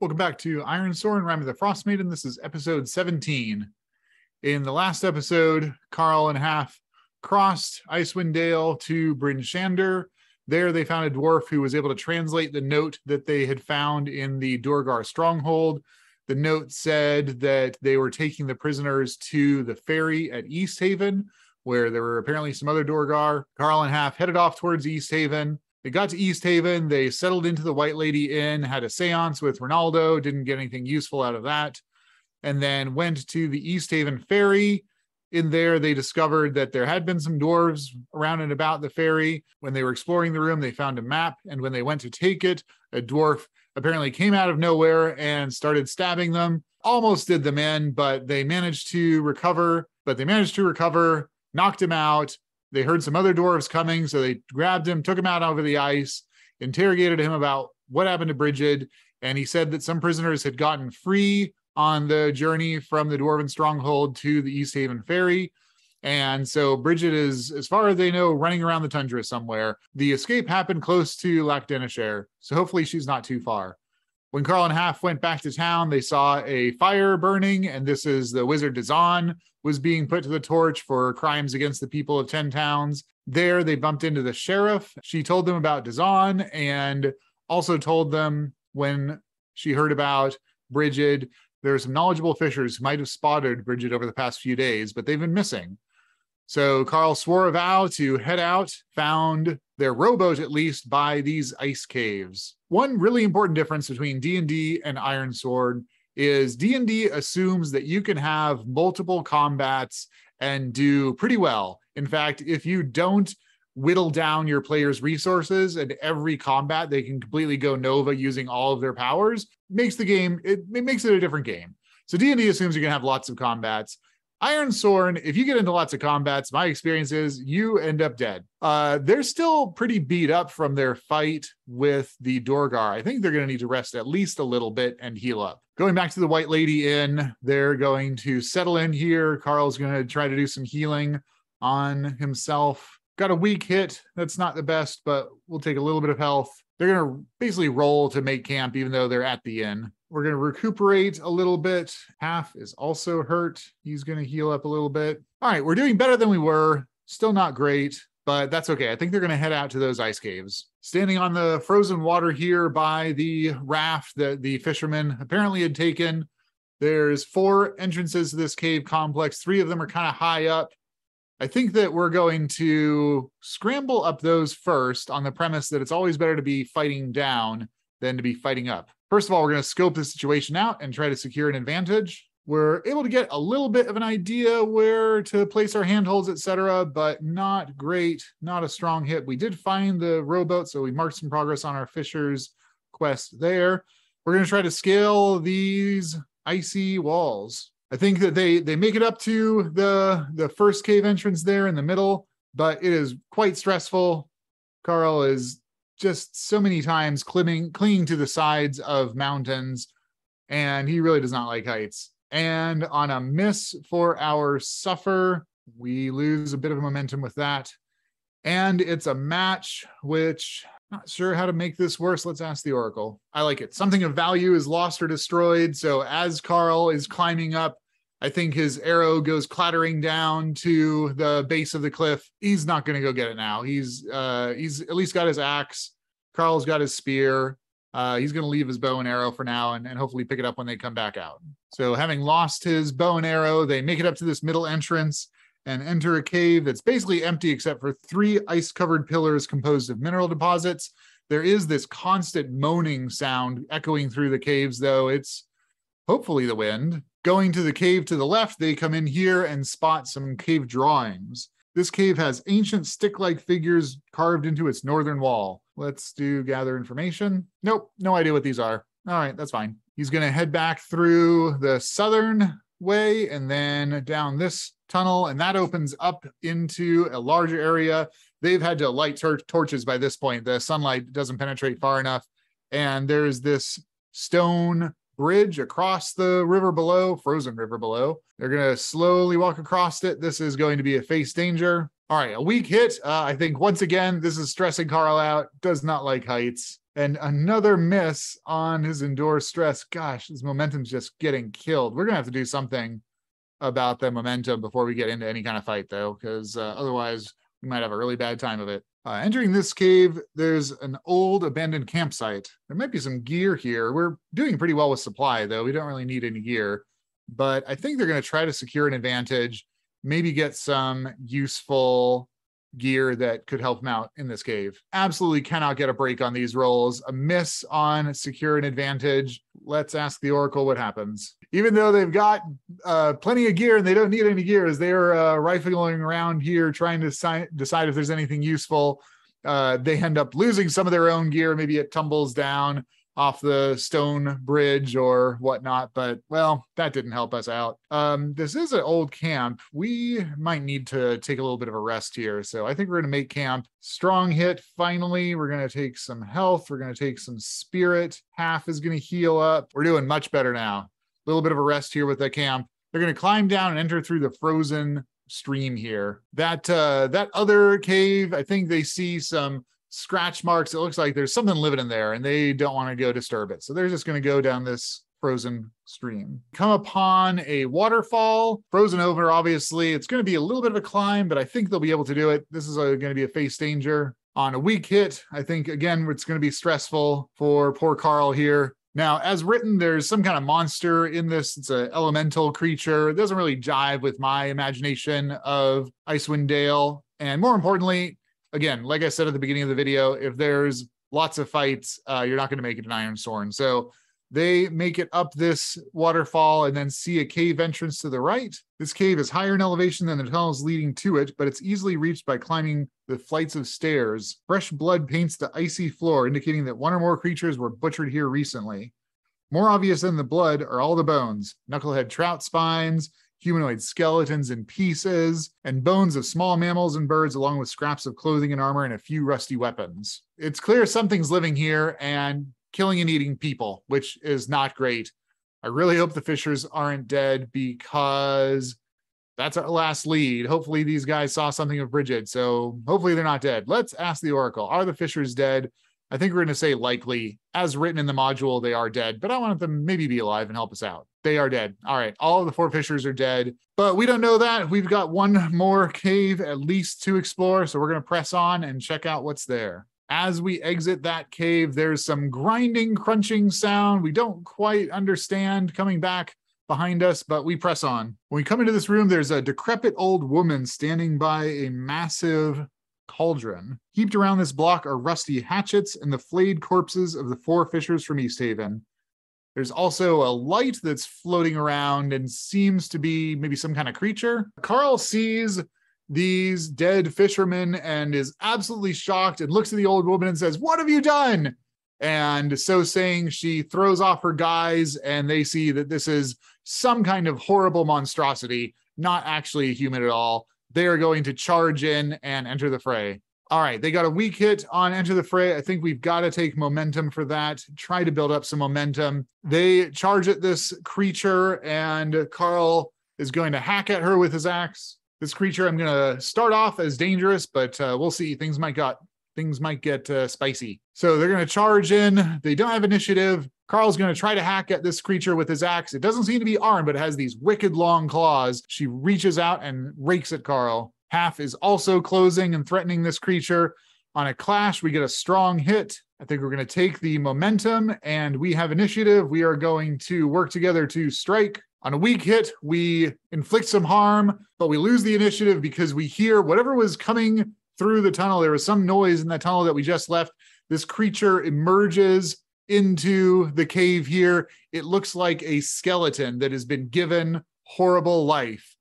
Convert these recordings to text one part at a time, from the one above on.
Welcome back to Ironsworn, Rime of the Frostmaiden. This is episode 17. In the last episode, Karl and Haf crossed Icewind Dale to Bryn Shander. There they found a dwarf who was able to translate the note that they had found in the Durgar stronghold. The note said that they were taking the prisoners to the ferry at Easthaven, where there were apparently some other Durgar. Karl and Haf headed off towards Easthaven. They got to Easthaven, they settled into the White Lady Inn, had a seance with Ronaldo, didn't get anything useful out of that, and then went to the Easthaven ferry. In there, they discovered that there had been some dwarves around and about the ferry. When they were exploring the room, they found a map, and when they went to take it, a dwarf apparently came out of nowhere and started stabbing them. Almost did them in, but they managed to recover, knocked him out. They heard some other dwarves coming, so they grabbed him, took him out over the ice, interrogated him about what happened to Bridget, and he said that some prisoners had gotten free on the journey from the Dwarven stronghold to the Easthaven ferry. And so Bridget is, as far as they know, running around the tundra somewhere. The escape happened close to Lac Denishare, so hopefully she's not too far. When Karl and Haf went back to town, they saw a fire burning, and this is the wizard Dazan was being put to the torch for crimes against the people of 10 towns. There, they bumped into the sheriff. She told them about Dazan and also told them when she heard about Bridget, there are some knowledgeable fishers who might have spotted Bridget over the past few days, but they've been missing. So Karl swore a vow to head out, found their rowboat at least by these ice caves. One really important difference between D&D and Ironsworn is D&D assumes that you can have multiple combats and do pretty well. In fact, if you don't whittle down your players' resources and every combat they can completely go Nova using all of their powers, makes the game, it makes it a different game. So D&D assumes you're going to have lots of combats. Ironsworn, if you get into lots of combats, my experience is you end up dead. They're still pretty beat up from their fight with the Durgar. I think they're going to need to rest at least a little bit and heal up. Going back to the White Lady Inn, they're going to settle in here. Karl's going to try to do some healing on himself. Got a weak hit. That's not the best, but we'll take a little bit of health. They're going to basically roll to make camp, even though they're at the inn. We're going to recuperate a little bit. Haf is also hurt. He's going to heal up a little bit. All right, we're doing better than we were. Still not great, but that's okay. I think they're going to head out to those ice caves. Standing on the frozen water here by the raft that the fishermen apparently had taken. There's 4 entrances to this cave complex. 3 of them are kind of high up. I think that we're going to scramble up those first on the premise that it's always better to be fighting down than to be fighting up. First of all, we're going to scope the situation out and try to secure an advantage. We're able to get a little bit of an idea where to place our handholds, etc., but not great, not a strong hit. We did find the rowboat, so we marked some progress on our fisher's quest there. We're going to try to scale these icy walls. I think that they make it up to the first cave entrance there in the middle, but it is quite stressful. Karl is just so many times clinging to the sides of mountains, and he really does not like heights. And on a miss for our suffer, we lose a bit of momentum with that. And it's a match, which not sure how to make this worse. Let's ask the Oracle. I like it. Something of value is lost or destroyed. So as Karl is climbing up, I think his arrow goes clattering down to the base of the cliff. He's not going to go get it now. He's at least got his axe. Karl's got his spear. He's going to leave his bow and arrow for now and hopefully pick it up when they come back out. So having lost his bow and arrow, they make it up to this middle entrance and enter a cave that's basically empty except for 3 ice-covered pillars composed of mineral deposits. There is this constant moaning sound echoing through the caves, though. It's hopefully the wind. Going to the cave to the left, they come in here and spot some cave drawings. This cave has ancient stick-like figures carved into its northern wall. Let's do gather information. Nope, no idea what these are. All right, that's fine. He's going to head back through the southern way and then down this tunnel, and that opens up into a larger area. They've had to light torches by this point. The sunlight doesn't penetrate far enough, and there's this stone bridge across the river below, frozen river below. They're going to slowly walk across it. This is going to be a face danger. All right, a weak hit. I think once again, this is stressing Karl out. Does not like heights. And another miss on his endure stress. Gosh, his momentum's just getting killed. We're going to have to do something about the momentum before we get into any kind of fight, though, because otherwise we might have a really bad time of it. Entering this cave, there's an old abandoned campsite. There might be some gear here. We're doing pretty well with supply, though. We don't really need any gear. But I think they're going to try to secure an advantage, maybe get some useful gear that could help them out in this cave. Absolutely cannot get a break on these rolls. A miss on secure an advantage. Let's ask the Oracle what happens. Even though they've got plenty of gear and they don't need any gear, as they're rifling around here trying to decide if there's anything useful, they end up losing some of their own gear. Maybe it tumbles down off the stone bridge or whatnot, but well, that didn't help us out. This is an old camp. We might need to take a little bit of a rest here. So I think we're going to make camp. Strong hit. Finally, we're going to take some health. We're going to take some spirit. Haf is going to heal up. We're doing much better now. A little bit of a rest here with the camp. They're going to climb down and enter through the frozen stream here. That other cave, I think they see some scratch marks. It looks like there's something living in there and they don't want to go disturb it. So they're just going to go down this frozen stream. Come upon a waterfall, frozen over, obviously. It's going to be a little bit of a climb, but I think they'll be able to do it. This is going to be a face danger. On a weak hit, I think, again, it's going to be stressful for poor Karl here. Now, as written, there's some kind of monster in this. It's an elemental creature. It doesn't really jive with my imagination of Icewind Dale. And more importantly, again, like I said at the beginning of the video, if there's lots of fights, you're not going to make it an Ironsworn. So they make it up this waterfall and then see a cave entrance to the right. This cave is higher in elevation than the tunnels leading to it, but it's easily reached by climbing the flights of stairs. Fresh blood paints the icy floor, indicating that one or more creatures were butchered here recently. More obvious than the blood are all the bones: knucklehead trout spines, humanoid skeletons in pieces, and bones of small mammals and birds, along with scraps of clothing and armor and a few rusty weapons. It's clear something's living here and killing and eating people, which is not great. I really hope the Fishers aren't dead, because that's our last lead. Hopefully these guys saw something of Bridget, so hopefully they're not dead. Let's ask the Oracle. Are the Fishers dead? I think we're going to say likely. As written in the module, they are dead, but I want them to maybe be alive and help us out. They are dead. All right, all of the 4 Fishers are dead, but we don't know that. We've got one more cave at least to explore, so we're going to press on and check out what's there. As we exit that cave, there's some grinding, crunching sound we don't quite understand coming back behind us, but we press on. When we come into this room, there's a decrepit old woman standing by a massive cauldron. Heaped around this block are rusty hatchets and the flayed corpses of the 4 Fishers from Easthaven. There's also a light that's floating around and seems to be maybe some kind of creature. Karl sees these dead fishermen and is absolutely shocked and looks at the old woman and says, "What have you done?" And so saying, she throws off her guise and they see that this is some kind of horrible monstrosity, not actually a human at all. They are going to charge in and enter the fray. All right, they got a weak hit on enter the fray. I think we've got to take momentum for that, try to build up some momentum. They charge at this creature and Karl is going to hack at her with his axe. This creature, I'm going to start off as dangerous, but we'll see. Things might get spicy. So they're going to charge in. They don't have initiative. Karl's going to try to hack at this creature with his axe. It doesn't seem to be armed, but it has these wicked long claws. She reaches out and rakes at Karl. Haf is also closing and threatening this creature. On a clash, we get a strong hit. I think we're going to take the momentum, and we have initiative. We are going to work together to strike. On a weak hit, we inflict some harm, but we lose the initiative because we hear whatever was coming through the tunnel. There was some noise in that tunnel that we just left. This creature emerges into the cave here. It looks like a skeleton that has been given horrible life.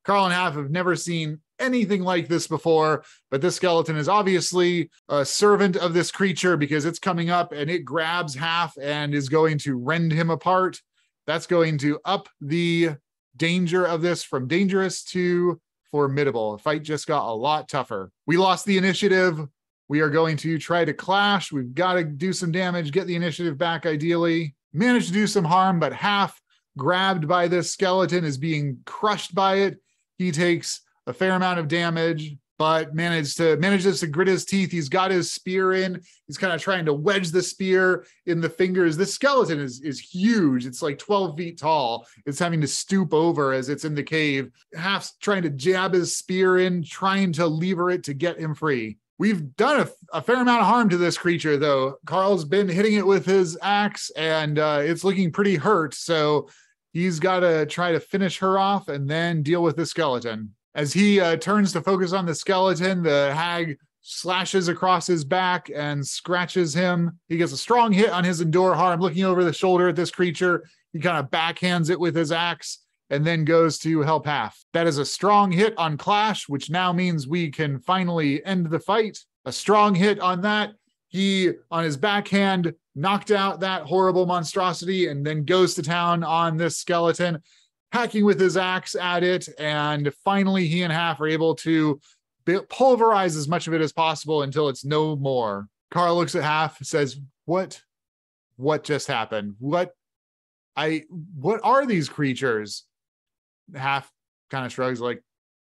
Karl and Haf have never seen anything like this before, but this skeleton is obviously a servant of this creature because it's coming up and it grabs Haf and is going to rend him apart. That's going to up the danger of this from dangerous to formidable. The fight just got a lot tougher. We lost the initiative. We are going to try to clash. We've got to do some damage, get the initiative back ideally. manage to do some harm, but Haf, grabbed by this skeleton, is being crushed by it. He takes a fair amount of damage, but manages to grit his teeth. He's got his spear in. He's kind of trying to wedge the spear in the fingers. This skeleton is huge. It's like 12 feet tall. It's having to stoop over as it's in the cave. Haf's trying to jab his spear in, trying to lever it to get him free. We've done a fair amount of harm to this creature, though. Karl's been hitting it with his axe, and it's looking pretty hurt. So he's got to try to finish her off and then deal with the skeleton. As he turns to focus on the skeleton, the hag slashes across his back and scratches him. He gets a strong hit on his endure harm. Looking over the shoulder at this creature, he kind of backhands it with his axe and then goes to help Haf. That is a strong hit on Clash, which now means we can finally end the fight. A strong hit on that. He, on his backhand, knocked out that horrible monstrosity and then goes to town on this skeleton, hacking with his axe at it, and finally he and Haf are able to pulverize as much of it as possible until it's no more. Karl looks at Haf and says, What just happened? What are these creatures? Haf kind of shrugs like,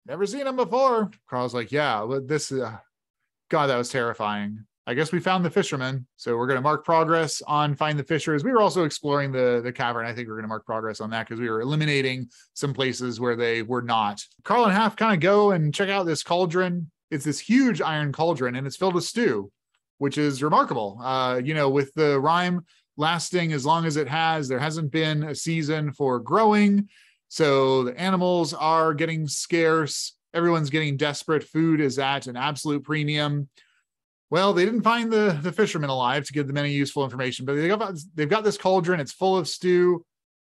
never seen them before. Karl's like, yeah, but this God, that was terrifying. I guess we found the fisherman, so we're going to mark progress on find the fishers. We were also exploring the cavern. I think we're going to mark progress on that because we were eliminating some places where they were not. Karl and Haf kind of go and check out this cauldron. It's this huge iron cauldron, and it's filled with stew, which is remarkable. With the Rime lasting as long as it has, there hasn't been a season for growing, so the animals are getting scarce. Everyone's getting desperate. Food is at an absolute premium. Well, they didn't find the fisherman alive to give them any useful information, but they've got this cauldron. It's full of stew.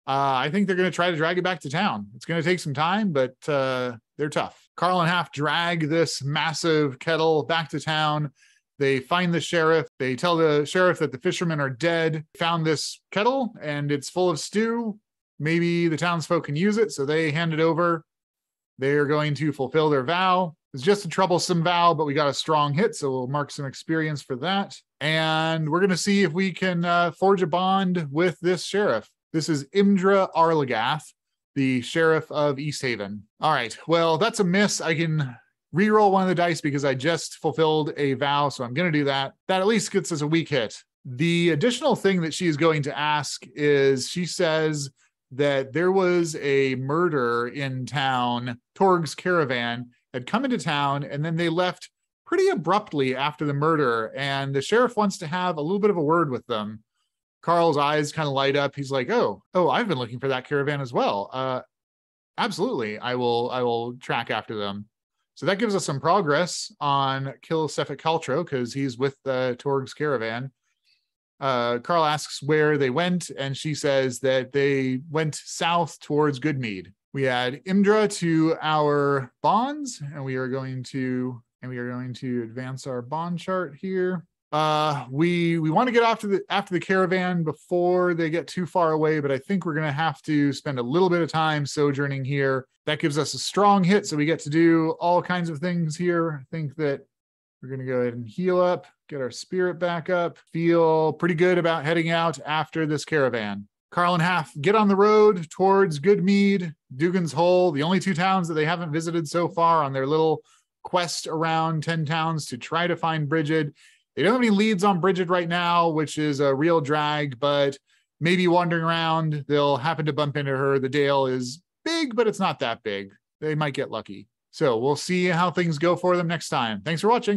I think they're going to try to drag it back to town. It's going to take some time, but they're tough. Karl and Haf drag this massive kettle back to town. They find the sheriff. They tell the sheriff that the fishermen are dead. Found this kettle, and it's full of stew. Maybe the townsfolk can use it, so they hand it over. They're going to fulfill their vow. It's just a troublesome vow, but we got a strong hit, so we'll mark some experience for that. And we're going to see if we can forge a bond with this sheriff. This is Imdra Arlagath, the sheriff of Easthaven. All right, well, that's a miss. I can reroll one of the dice because I just fulfilled a vow, so I'm going to do that. That at least gets us a weak hit. The additional thing that she is going to ask is, she says that there was a murder in town. Torg's caravan had come into town, and then they left pretty abruptly after the murder, and the sheriff wants to have a little bit of a word with them. Karl's eyes kind of light up. He's like, oh, I've been looking for that caravan as well. Absolutely, I will track after them. So that gives us some progress on Kill Sefik Kaltro, because he's with Torg's caravan. Karl asks where they went, and she says that they went south towards Goodmead. We add Imdra to our bonds, and we are going to advance our bond chart here. We want to get after the caravan before they get too far away, but I think we're going to have to spend a little bit of time sojourning here. That gives us a strong hit, so we get to do all kinds of things here. I think that we're going to go ahead and heal up, get our spirit back up, feel pretty good about heading out after this caravan. Karl and Haf get on the road towards Goodmead, Dugan's Hole, the only two towns that they haven't visited so far on their little quest around 10 towns to try to find Bridget. They don't have any leads on Bridget right now, which is a real drag, but maybe wandering around, they'll happen to bump into her. The Dale is big, but it's not that big. They might get lucky. So we'll see how things go for them next time. Thanks for watching.